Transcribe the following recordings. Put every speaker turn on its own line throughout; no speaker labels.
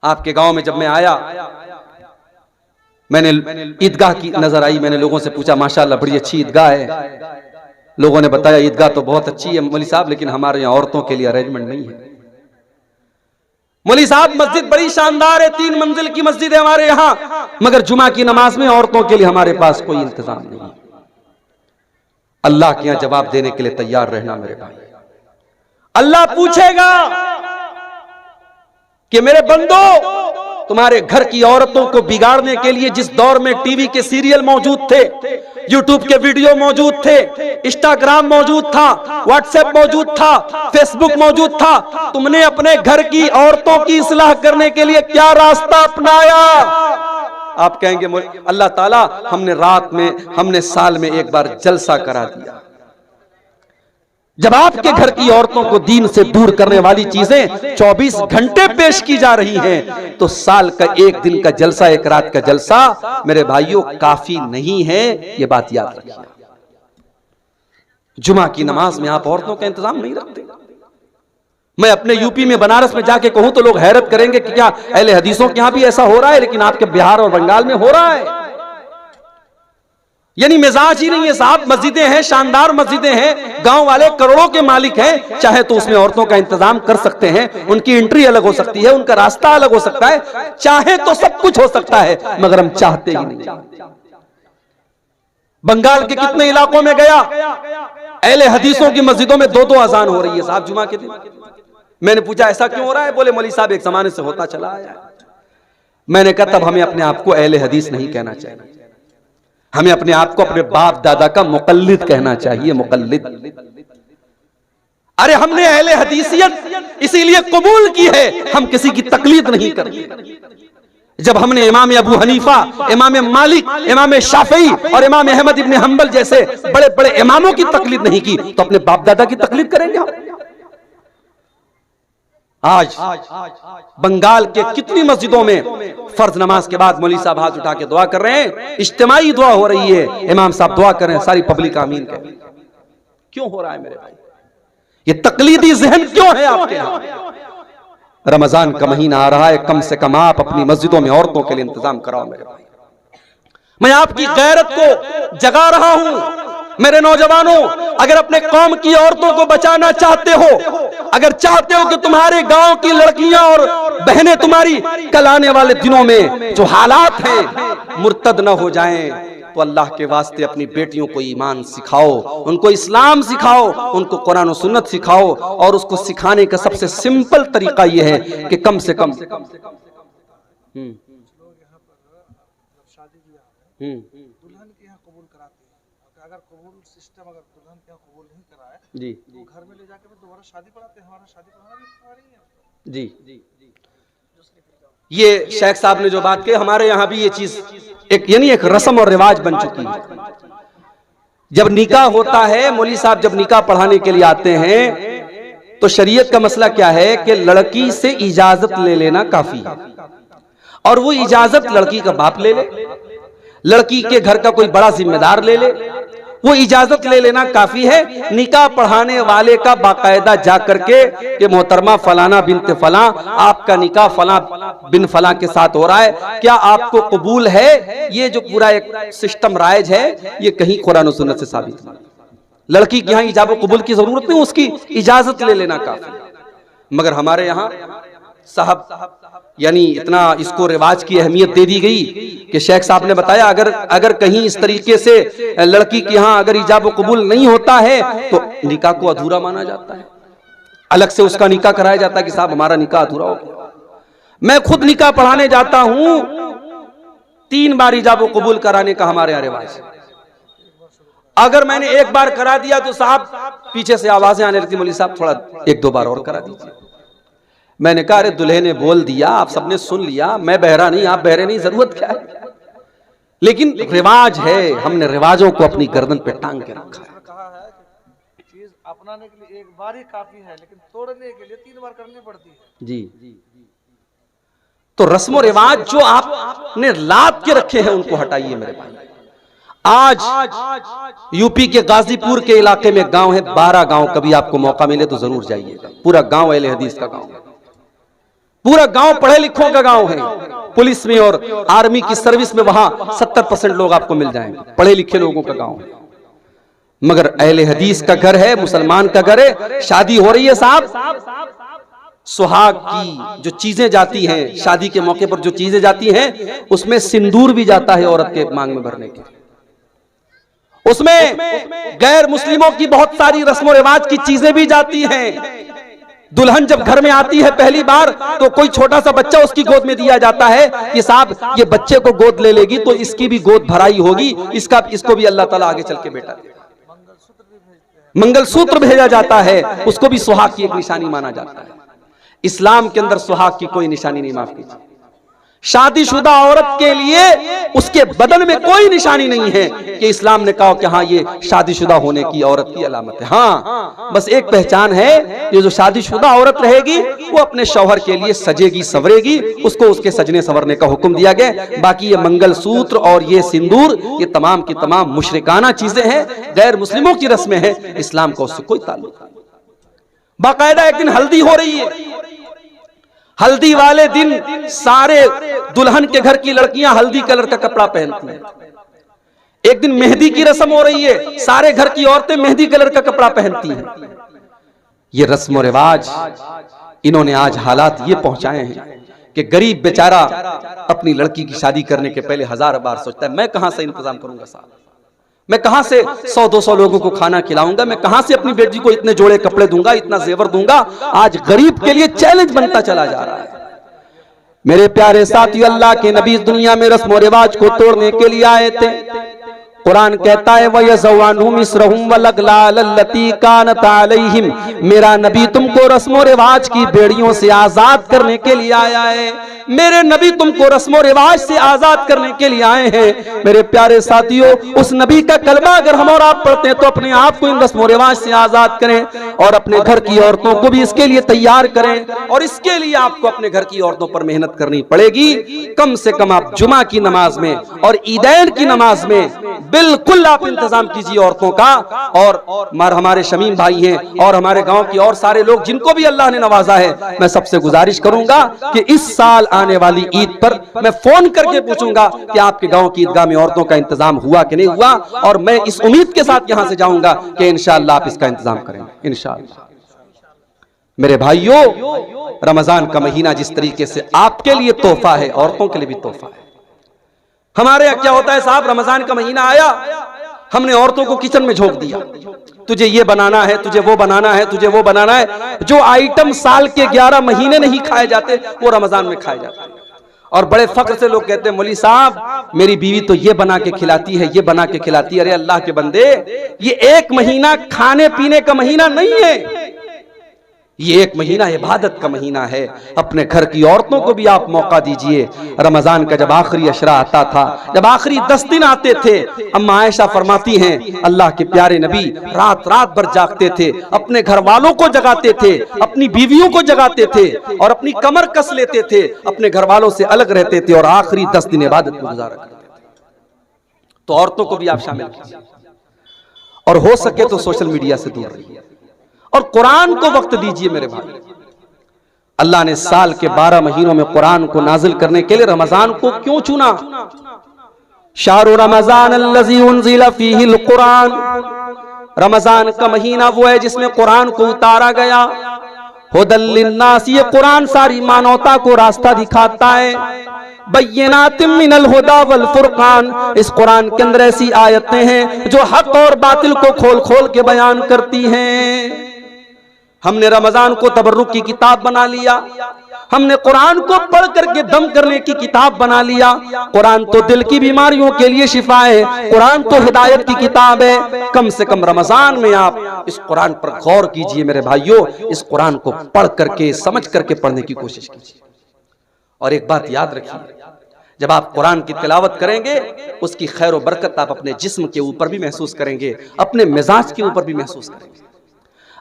आपके गांव में जब मैं आया, मैंने ईदगाह की नजर आई, मैंने लोगों से पूछा माशाअल्लाह बड़ी अच्छी ईदगाह है। लोगों ने बताया ईदगाह तो बहुत अच्छी है मौलवी साहब, लेकिन हमारे यहाँ औरतों के लिए अरेंजमेंट नहीं है। मौलवी साहब मस्जिद बड़ी शानदार है, 3 मंजिल की मस्जिद है हमारे यहाँ, मगर जुमा की नमाज में औरतों के लिए हमारे पास कोई इंतजाम नहीं। अल्लाह के यहाँ जवाब देने के लिए तैयार रहना मेरे भाई। अल्लाह पूछेगा कि मेरे बंदो, तुम्हारे घर की औरतों को बिगाड़ने के लिए जिस दौर में टीवी के सीरियल मौजूद थे, यूट्यूब के वीडियो मौजूद थे, इंस्टाग्राम मौजूद था, व्हाट्सएप मौजूद था, फेसबुक मौजूद था, तुमने अपने घर की औरतों की इस्लाह करने के लिए क्या रास्ता अपनाया? आप कहेंगे अल्लाह ताला हमने साल में एक बार जलसा करा दिया। जब आपके घर की औरतों को दीन से दूर करने वाली चीजें 24 घंटे पेश की जा रही हैं, तो साल का एक दिन का जलसा, एक रात का जलसा मेरे भाइयों काफी नहीं है। ये बात याद रखिए। जुमा की नमाज में आप औरतों का इंतजाम नहीं रखते। मैं अपने यूपी में बनारस में जाके कहूं तो लोग हैरत करेंगे कि क्या अहले हदीसों के यहां भी ऐसा हो रहा है, लेकिन आपके बिहार और बंगाल में हो रहा है। यानी मिजाज ही नहीं है साहब। मस्जिदें हैं, शानदार मस्जिदें हैं, गांव वाले करोड़ों के मालिक हैं, चाहे तो उसमें औरतों का इंतजाम कर सकते हैं, उनकी एंट्री अलग हो सकती है, उनका रास्ता अलग हो सकता है, चाहे तो सब कुछ हो सकता है, मगर हम चाहते ही नहीं। बंगाल के कितने इलाकों में गया, अहले हदीसों की मस्जिदों में 2-2 अजान हो रही है साहब जुमा के दिन। मैंने पूछा ऐसा क्यों हो रहा है? बोले मौलवी साहब एक जमाने से होता चला आया है। मैंने कहा तब हमें अपने आप को अहले हदीस नहीं कहना चाहिए, हमें अपने आप को अपने बाप दादा का मुकल्लिद कहना चाहिए। मुकल्लिद, अरे हमने अहले हदीसियत इसीलिए कबूल की है, हम किसी की तकलीद नहीं करते। जब हमने इमाम अबू हनीफा, इमाम मालिक, इमाम शाफई और इमाम अहमद इब्न हंबल जैसे बड़े बड़े इमामों की तकलीद नहीं की, तो अपने बाप दादा की तकलीद करेंगे हम? आज बंगाल के कितनी मस्जिदों में फर्ज नमाज के बाद मौलवी साहब हाथ उठा के दुआ कर रहे हैं, इज्तिमाई दुआ हो रही है, इमाम साहब दुआ कर रहे हैं, सारी पब्लिक आमीन कहे। क्यों हो रहा है मेरे भाई? ये तकलीदी जहन क्यों है आपके यहां? रमजान का महीना आ रहा है, कम से कम आप अपनी मस्जिदों में औरतों के लिए इंतजाम कराओ मेरे भाई। मैं आपकी गैरत को जगा रहा हूं। मेरे नौजवानों, अगर अपने कौम की औरतों को बचाना चाहते हो, अगर चाहते हो कि तुम्हारे गांव की लड़कियां और बहनें तुम्हारी कल आने वाले दिनों में जो हालात हैं मुर्तद न हो जाएं, तो अल्लाह के वास्ते अपनी बेटियों को ईमान सिखाओ, उनको इस्लाम सिखाओ, उनको कुरान और सुन्नत सिखाओ। और उसको सिखाने का सबसे सिंपल तरीका यह है कि कम से कम
दुल्हन के यहाँ कबूल कराते हैं। अगर कबूल सिस्टम अगर दुल्हन के यहाँ कबूल नहीं कराए जी, तो घर में ले जाकर दोबारा शादी पढ़ाते हैं। हमारा शादी पढ़ाना भी है
जी जी। ये शेख साहब ने जो बात की, हमारे यहाँ भी ये चीज एक यानी एक रस्म और रिवाज बन चुकी है। जब निकाह होता है, मौलवी साहब जब निकाह पढ़ाने के लिए आते हैं, तो शरीयत का मसला क्या है कि लड़की से इजाजत ले लेना काफी है, और वो इजाजत लड़की का बाप ले ले, लड़की के घर का कोई बड़ा जिम्मेदार ले ले, वो इजाजत ले लेना काफी है। निकाह पढ़ाने वाले का बाकायदा जा करके कि मोहतरमा फलाना बिनते फला, आपका निकाह फला बिन फला के साथ हो रहा है, क्या आपको कबूल है? ये जो पूरा एक सिस्टम राइज है, ये कहीं कुरान और सुन्नत से साबित नहीं। लड़की के यहाँ इजाब कबूल की जरूरत नहीं, उसकी इजाजत ले लेना काफी। मगर हमारे यहाँ साहब यानी इतना इसको रिवाज की अहमियत दे दी गई कि शेख साहब ने बताया अगर कहीं इस तरीके से लड़की के यहाँ अगर इजाब कबूल नहीं होता है तो निकाह को अधूरा माना जाता है, अलग से उसका निकाह कराया जाता है कि साहब हमारा निकाह अधूरा हो गया। मैं खुद निकाह पढ़ाने जाता हूं, 3 बार इजाब कबूल कराने का हमारे यहाँ रिवाज है। अगर मैंने एक बार करा दिया तो साहब पीछे से आवाजें आने लगती, मौलवी साहब थोड़ा 1-2 बार और करा दीजिए। मैंने कहा अरे दुल्हे ने बोल दिया, आप सबने सुन लिया, मैं बहरा नहीं, आप बहरे नहीं, जरूरत क्या है? लेकिन रिवाज है, हमने रिवाजों को अपनी गर्दन पे टांग के रखा है।
कहा है कि चीज अपनाने के लिए एक बार ही काफी है, लेकिन तोड़ने के लिए 3 बार करनी पड़ती है
जी। तो रस्म और रिवाज जो आपने लाद के रखे हैं उनको हटाइए मेरे भाई। आज यूपी के गाजीपुर के इलाके में गांव है, 12 गांव, कभी आपको मौका मिले तो जरूर जाइएगा। पूरा गांव अहले हदीस का गांव है। पूरा गांव पढ़े लिखों का गांव है। पुलिस में और आर्मी की सर्विस में वहां 70% लोग आपको मिल जाएंगे, पढ़े लिखे लोगों का गांव है। मगर अहले हदीस का घर है, मुसलमान का घर है, शादी हो रही है साहब, सुहाग की जो चीजें जाती हैं, शादी के मौके पर जो चीजें जाती हैं, उसमें सिंदूर भी जाता है औरत के मांग में भरने के। उसमें गैर मुस्लिमों की बहुत सारी रस्म रिवाज की चीजें भी जाती हैं। दुल्हन जब घर में आती है पहली बार तो कोई छोटा सा बच्चा उसकी गोद में दिया जाता है कि साहब ये बच्चे को गोद ले लेगी तो इसकी भी गोद भराई होगी, इसको भी अल्लाह ताला आगे चल के बेटा देगा। मंगलसूत्र भेजा जाता है, उसको भी सुहाग की एक निशानी माना जाता है। इस्लाम के अंदर सुहाग की कोई निशानी नहीं, माफ कीजिए। शादीशुदा औरत के लिए उसके बदन में कोई निशानी नहीं है कि इस्लाम ने कहा कि हाँ ये शादीशुदा होने की औरत की अलामत है। हाँ, बस एक पहचान है, ये जो शादीशुदा औरत रहेगी वो अपने शौहर के लिए सजेगी सवरेगी, उसको उसके सजने संवरने का हुक्म दिया गया। बाकी ये मंगलसूत्र और ये सिंदूर, ये तमाम की तमाम मुशरिकाना चीजें हैं, गैर मुस्लिमों की रस्में हैं, इस्लाम का उससे कोई ताल्लुक नहीं। बाकायदा एक दिन हल्दी हो रही है, हल्दी वाले दिन सारे दुल्हन के घर की लड़कियां हल्दी कलर का कपड़ा पहनती हैं। एक दिन मेहंदी की रस्म हो रही है, सारे घर की औरतें मेहंदी कलर का कपड़ा पहनती हैं। ये रस्म और रिवाज इन्होंने आज हालात ये पहुंचाए हैं कि गरीब बेचारा अपनी लड़की की शादी करने के पहले 1000 बार सोचता है मैं कहां से इंतजाम करूंगा साहब, मैं कहां से 100-200 लोगों को खाना खिलाऊंगा, मैं कहां से अपनी बेटी को इतने जोड़े कपड़े दूंगा, इतना जेवर दूंगा। आज गरीब के लिए चैलेंज बनता चला जा रहा है। मेरे प्यारे साथियों, अल्लाह के नबी इस दुनिया में रस्म और रिवाज को तोड़ने के लिए आए थे। कुरान कहता है वयज़वानुहुम इसरहुम वलगलाल लती कानत अलैहिम, मेरा नबी तुमको रस्म और रिवाज की बेड़ियों से आजाद करने के लिए आया है। मेरे नबी तुमको रस्म और रिवाज से आजाद करने के लिए आए हैं। मेरे प्यारे साथियों, उस नबी का कलमा अगर हम और आप पढ़ते हैं तो अपने आप को इन रस्म और रिवाज से आजाद करें और अपने घर की औरतों को भी इसके लिए तैयार करें। और इसके लिए आपको अपने घर की औरतों पर मेहनत करनी पड़ेगी। कम से कम आप जुमा की नमाज में और ईदैन की नमाज में बिल्कुल आप इंतजाम कीजिए औरतों का। और हमारे शमीम भाई हैं और हमारे गांव की और सारे लोग जिनको भी अल्लाह ने नवाजा है, मैं सबसे गुजारिश करूंगा कि इस साल आने वाली ईद पर मैं फोन करके पूछूंगा कि आपके गांव की ईदगाह में औरतों का इंतजाम हुआ कि नहीं हुआ, और मैं इस उम्मीद के साथ यहां से जाऊंगा कि इंशाअल्लाह आप इसका इंतजाम करेंगे इंशाअल्लाह। मेरे भाइयों, रमजान का महीना जिस तरीके से आपके लिए तोहफा है, औरतों के लिए भी तोहफा है। हमारे यहाँ क्या होता है साहब, रमजान का महीना आया, हमने औरतों को किचन में झोंक दिया, तुझे ये बनाना है, तुझे वो बनाना है, तुझे वो बनाना है। जो आइटम साल के 11 महीने नहीं खाए जाते वो रमजान में खाए जाते हैं। और बड़े फख्र से लोग कहते हैं मौलवी साहब मेरी बीवी तो ये बना के खिलाती है, ये बना के खिलाती है। अरे अल्लाह के बंदे, ये एक महीना खाने पीने का महीना नहीं है, ये एक महीना इबादत का महीना है। अपने घर की औरतों को भी आप मौका दीजिए। रमजान का जब आखिरी अशरा आता था, जब आखिरी 10 दिन आते थे, अम्मा आयशा फरमाती हैं अल्लाह के प्यारे नबी रात रात भर जागते थे, अपने घर वालों को जगाते थे, अपनी बीवियों को जगाते थे और अपनी कमर कस लेते थे, अपने घर वालों से अलग रहते थे और आखिरी 10 दिन इबादत में गुजारा करते थे। तो औरतों को भी आप शामिल कीजिए और हो सके तो सोशल मीडिया से दूर रहिए और कुरान को वक्त दीजिए। मेरे भाई, अल्लाह ने साल के 12 महीनों में कुरान को नाजिल करने के लिए रमजान को क्यों चुना? शाहरु रमजान अल्लज़ी उन्ज़िला फ़ीहिल कुरान, रमजान का महीना वो है जिसमें कुरान को उतारा गया। हुदल लिन्नास, ये कुरान सारी मानवता को रास्ता दिखाता है। बय्यिनातिम मिनल हुदा वल फुरकान, इस कुरान के अंदर ऐसी आयतें हैं जो हक और बातिल को खोल खोल के बयान करती हैं। हमने रमजान को तबर्रुक की किताब बना लिया, हमने कुरान को पढ़ करके दम करने की किताब बना लिया। कुरान तो दिल की बीमारियों के लिए शिफा है, कुरान तो हिदायत की किताब है। कम से कम रमजान में आप इस कुरान पर गौर कीजिए मेरे भाइयों, इस कुरान को पढ़ करके समझ करके पढ़ने की कोशिश कीजिए। और एक बात याद रखिए, जब आप कुरान की तिलावत करेंगे उसकी खैर और बरकत आप अपने जिस्म के ऊपर भी महसूस करेंगे, अपने मिजाज के ऊपर भी महसूस करेंगे।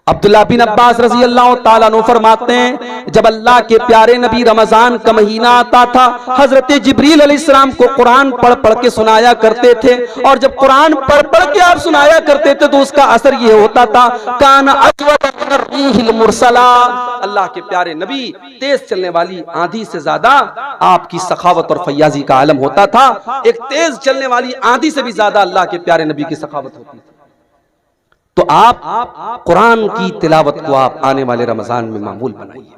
अब्दुल्लाह बिन अब्बास रजी अल्लाह ताला अन्हु फरमाते हैं, जब अल्लाह के प्यारे नबी रमजान का महीना आता था, हजरत जिब्रील अलैहिस्सलाम को कुरान पढ़ पढ़ के सुनाया करते थे, और जब कुरान पढ़ पढ़ के आप सुनाया करते थे तो उसका असर ये होता था, काना अजवद मिन अर्रीहिल मुरसला, अल्लाह के प्यारे नबी तेज चलने वाली आंधी से ज्यादा आपकी सखावत और फैयाजी का आलम होता था। एक तेज चलने वाली आंधी से भी ज्यादा अल्लाह के प्यारे नबी की सखावत होती थी। तो आप कुरान की तिलावत को आप आने वाले रमजान में मामूल बनाइए।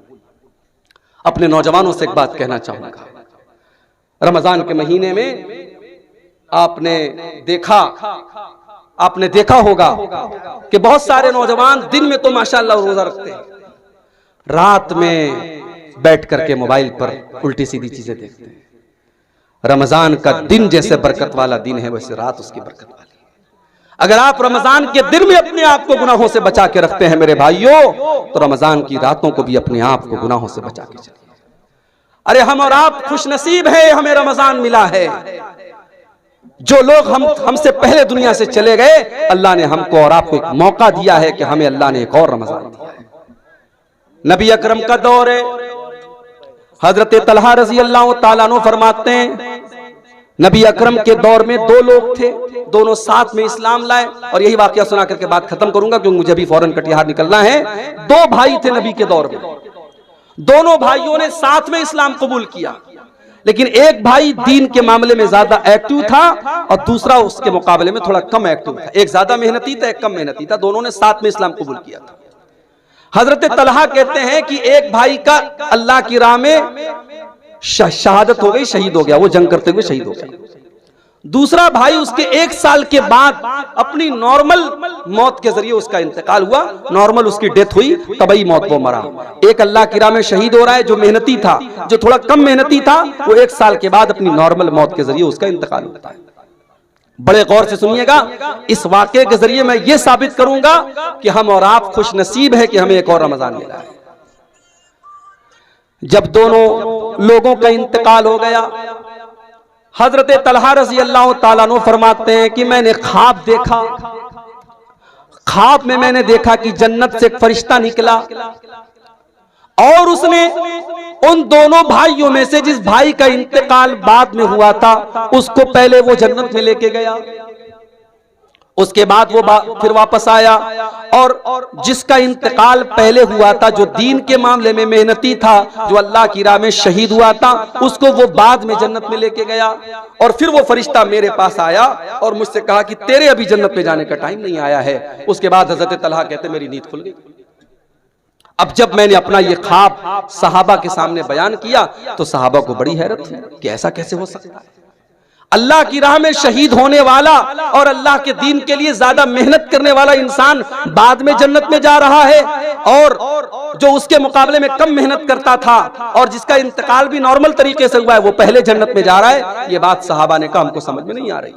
अपने नौजवानों से एक बात कहना चाहूंगा, रमजान के महीने में आपने देखा होगा कि बहुत सारे नौजवान दिन में तो माशाअल्लाह रोजा रखते हैं, रात में बैठ करके मोबाइल पर उल्टी सीधी चीजें देखते हैं। रमजान का दिन जैसे बरकत वाला दिन है, वैसे रात उसकी बरकत वाली है। अगर आप रमजान के दिन में अपने आप को गुनाहों से बचा के रखते हैं मेरे भाइयों, तो रमजान की रातों को भी अपने आप को गुनाहों से बचा के चलिए। अरे हम और आप खुशनसीब है, हमें रमजान मिला है। जो लोग हमसे पहले दुनिया से चले गए, अल्लाह ने हमको और आपको एक मौका दिया है कि हमें अल्लाह ने एक और रमजान दिया है। नबी अकरम का दौर है, हजरत तलहा रजी अल्लाह ताला अन्हु फरमाते हैं, नबी अकरम के दौर में दो लोग थे, दोनों साथ में इस्लाम लाए। और यही वाकया सुना करके बात खत्म करूंगा क्योंकि मुझे भी फौरन कटिहार निकलना है। दो भाई थे नबी के दौर में, दोनों भाइयों ने साथ में इस्लाम कबूल किया, लेकिन एक भाई दीन के मामले में ज्यादा एक्टिव था और दूसरा उसके मुकाबले में थोड़ा कम एक्टिव था। एक ज्यादा मेहनती था, एक कम मेहनती था, दोनों ने साथ में इस्लाम कबूल किया था। हजरत तलहा कहते हैं कि एक भाई का अल्लाह की राह में शहादत हो गई, शहीद हो गया, वो जंग करते हुए शहीद हो गया। दूसरा भाई उसके 1 साल के बाद अपनी नॉर्मल मौत के जरिए उसका इंतकाल हुआ, नॉर्मल उसकी डेथ हुई, तबई मौत वो मरा। एक अल्लाह की राह में शहीद हो रहा है जो मेहनती था, जो थोड़ा कम मेहनती था वो 1 साल के बाद अपनी नॉर्मल मौत के जरिए उसका इंतकाल होता है। बड़े गौर से सुनिएगा, इस वाकये के जरिए मैं ये साबित करूंगा कि हम और आप खुश नसीब है कि हमें एक और रमजान मिला है। जब दोनों लोगों का इंतकाल हो गया, हजरत तलहा रजी अल्लाह ताला अन्हु फरमाते हैं कि मैंने ख्वाब देखा, ख्वाब में मैंने देखा कि जन्नत से एक फरिश्ता निकला और उसने उन दोनों भाइयों में से जिस भाई का इंतकाल बाद में हुआ था उसको पहले वो जन्नत में लेके गया, उसके बाद वो फिर वापस आया और जिसका इंतकाल पहले हुआ था, जो दीन के मामले में मेहनती था, जो अल्लाह की राह में शहीद हुआ था, उसको वो बाद में जन्नत में लेके गया। और फिर वो फरिश्ता मेरे पास आया और मुझसे कहा कि तेरे अभी जन्नत में जाने का टाइम नहीं आया है। उसके बाद हजरत तलहा कहते मेरी नींद खुल गई। अब जब मैंने अपना ये ख्वाब सहाबा के सामने बयान किया तो सहाबा को बड़ी हैरत हुई कि ऐसा कैसे हो सकता है। अल्लाह की राह में शहीद होने वाला और अल्लाह के दीन के लिए ज्यादा मेहनत करने वाला इंसान बाद में जन्नत में जा रहा है, और जो उसके मुकाबले में कम मेहनत करता था और जिसका इंतकाल भी नॉर्मल तरीके से हुआ है वो पहले जन्नत में जा रहा है। ये बात सहाबा ने कहा हमको समझ में नहीं आ रही।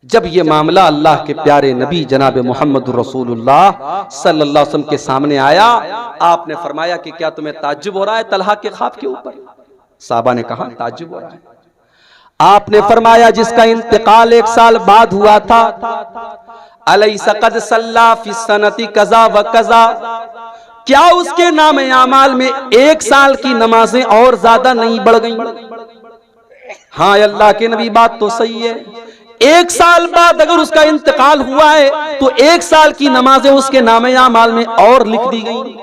जब ये मामला अल्लाह के प्यारे नबी जनाब मोहम्मद रसूलुल्लाह सल्लल्लाहु अलैहि वसल्लम के सामने आया, आपने फरमाया कि क्या तुम्हें ताज्जुब हो रहा है तलहा के ख्वाब के ऊपर? सहाबा ने कहा ताज्जुब हो रहा है। आपने फरमाया जिसका इंतकाल 1 साल बाद हुआ था, अलैसा क़द सल्ला फी सनती कज़ा व कज़ा, क्या उसके नाम आमाल में 1 साल की नमाजें और ज्यादा नहीं बढ़ गईं? हाँ अल्लाह के नबी बात तो सही है, 1 साल बाद अगर उसका इंतकाल हुआ है तो 1 साल की नमाजें उसके नाम आमाल में और लिख दी गई।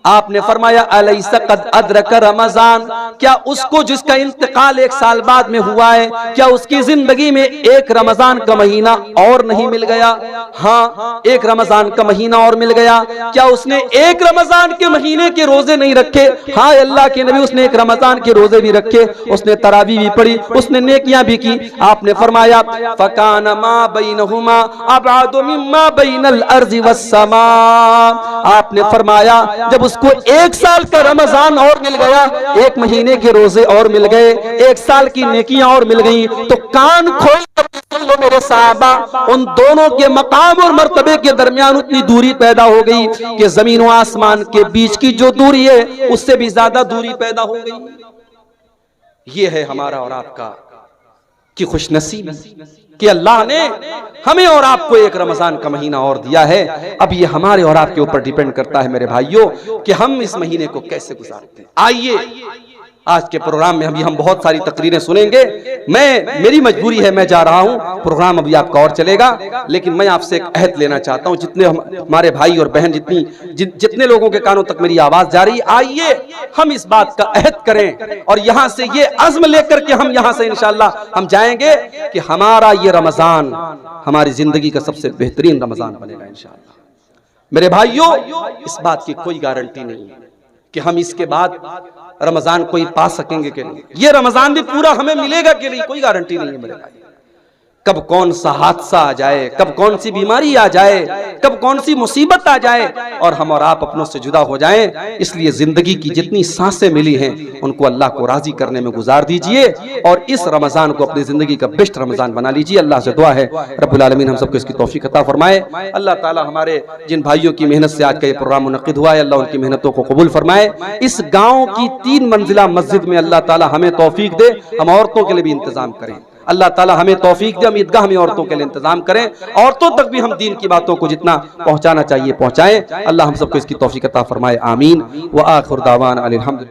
आपने फरमाया अलैसा क़द अदरक रमजान, क्या उसको जिसका इंतकाल 1 साल बाद में हुआ है, क्या उसकी जिंदगी में 1 रमजान का महीना और नहीं मिल गया? हाँ 1 रमजान का महीना और मिल गया। क्या उसने 1 रमजान के महीने के रोजे नहीं रखे? हाँ अल्लाह के नबी उसने 1 रमजान के रोजे भी रखे, उसने तरावी भी पढ़ी, उसने नेकियां भी की। आपने फरमाया फकान मा बैनहुमा अबअदु मिम्मा बैनल अर्ज़ि वस्समा, आपने फरमाया जब उसको 1 साल का रमजान और मिल गया, 1 महीने के रोजे और मिल गए, 1 साल की नेकियां और मिल गई, तो कान खोल कर लो मेरे साहबा, उन दोनों के मकाम और मर्तबे के दरमियान उतनी दूरी पैदा हो गई कि जमीन और आसमान के बीच की जो दूरी है उससे भी ज्यादा दूरी पैदा हो गई। ये है हमारा और आपका की खुशनसीबी कि अल्लाह ने हमें और आपको एक रमजान का महीना और दिया है। अब ये हमारे और आपके ऊपर डिपेंड करता है मेरे भाइयों कि हम इस महीने को कैसे गुजारते हैं। आइए आज के प्रोग्राम में हम बहुत सारी तकरीरें सुनेंगे। मेरी मजबूरी है, मैं जा रहा हूं, प्रोग्राम अभी आपका और चलेगा, लेकिन मैं आपसे एक अहद लेना चाहता हूं, जितने हमारे भाई और बहन, जितने लोगों के कानों तक मेरी आवाज जा रही, आइए हम इस बात का अहद करें और यहां से ये अज़्म लेकर के हम यहां से इंशाअल्लाह हम जाएंगे कि हमारा ये रमजान हमारी जिंदगी का सबसे बेहतरीन रमजान बनेगा इंशाअल्लाह। मेरे भाइयों, इस बात की कोई गारंटी नहीं है कि हम इसके बाद रमजान कोई पा सकेंगे कि नहीं, ये रमजान भी पूरा हमें मिलेगा कि नहीं, कोई गारंटी नहीं है मेरे भाई। कब कौन सा हादसा आ जाए, कब कौन सी बीमारी आ जाए, कब कौन सी मुसीबत आ जाए और हम और आप अपनों से जुदा हो जाएं। इसलिए जिंदगी की जितनी सांसें मिली हैं उनको अल्लाह को राजी करने में गुजार दीजिए और इस रमजान को अपनी जिंदगी का बेस्ट रमजान बना लीजिए। अल्लाह से दुआ है रब्बुल आलमीन हम सबको इसकी तौफीक अता फरमाए। अल्लाह ताला हमारे जिन भाइयों की मेहनत से आज का ये प्रोग्राम मुनक्किद हुआ है, अल्लाह उनकी मेहनतों को कबूल फरमाए। इस गाँव की 3 मंजिला मस्जिद में अल्लाह ताला हमें तौफीक दे, हम औरतों के लिए भी इंतजाम करें। अल्लाह ताला हमें तौफीक दे, हम ईदगाह में औरतों के लिए इंतजाम करें, औरतों तक भी हम दीन की बातों को जितना पहुंचाना चाहिए पहुंचाएं। अल्लाह हम सबको इसकी तौफीक अता फरमाए, आमीन। व आखिर दावाना अनिल हम्दुलिल्लाह।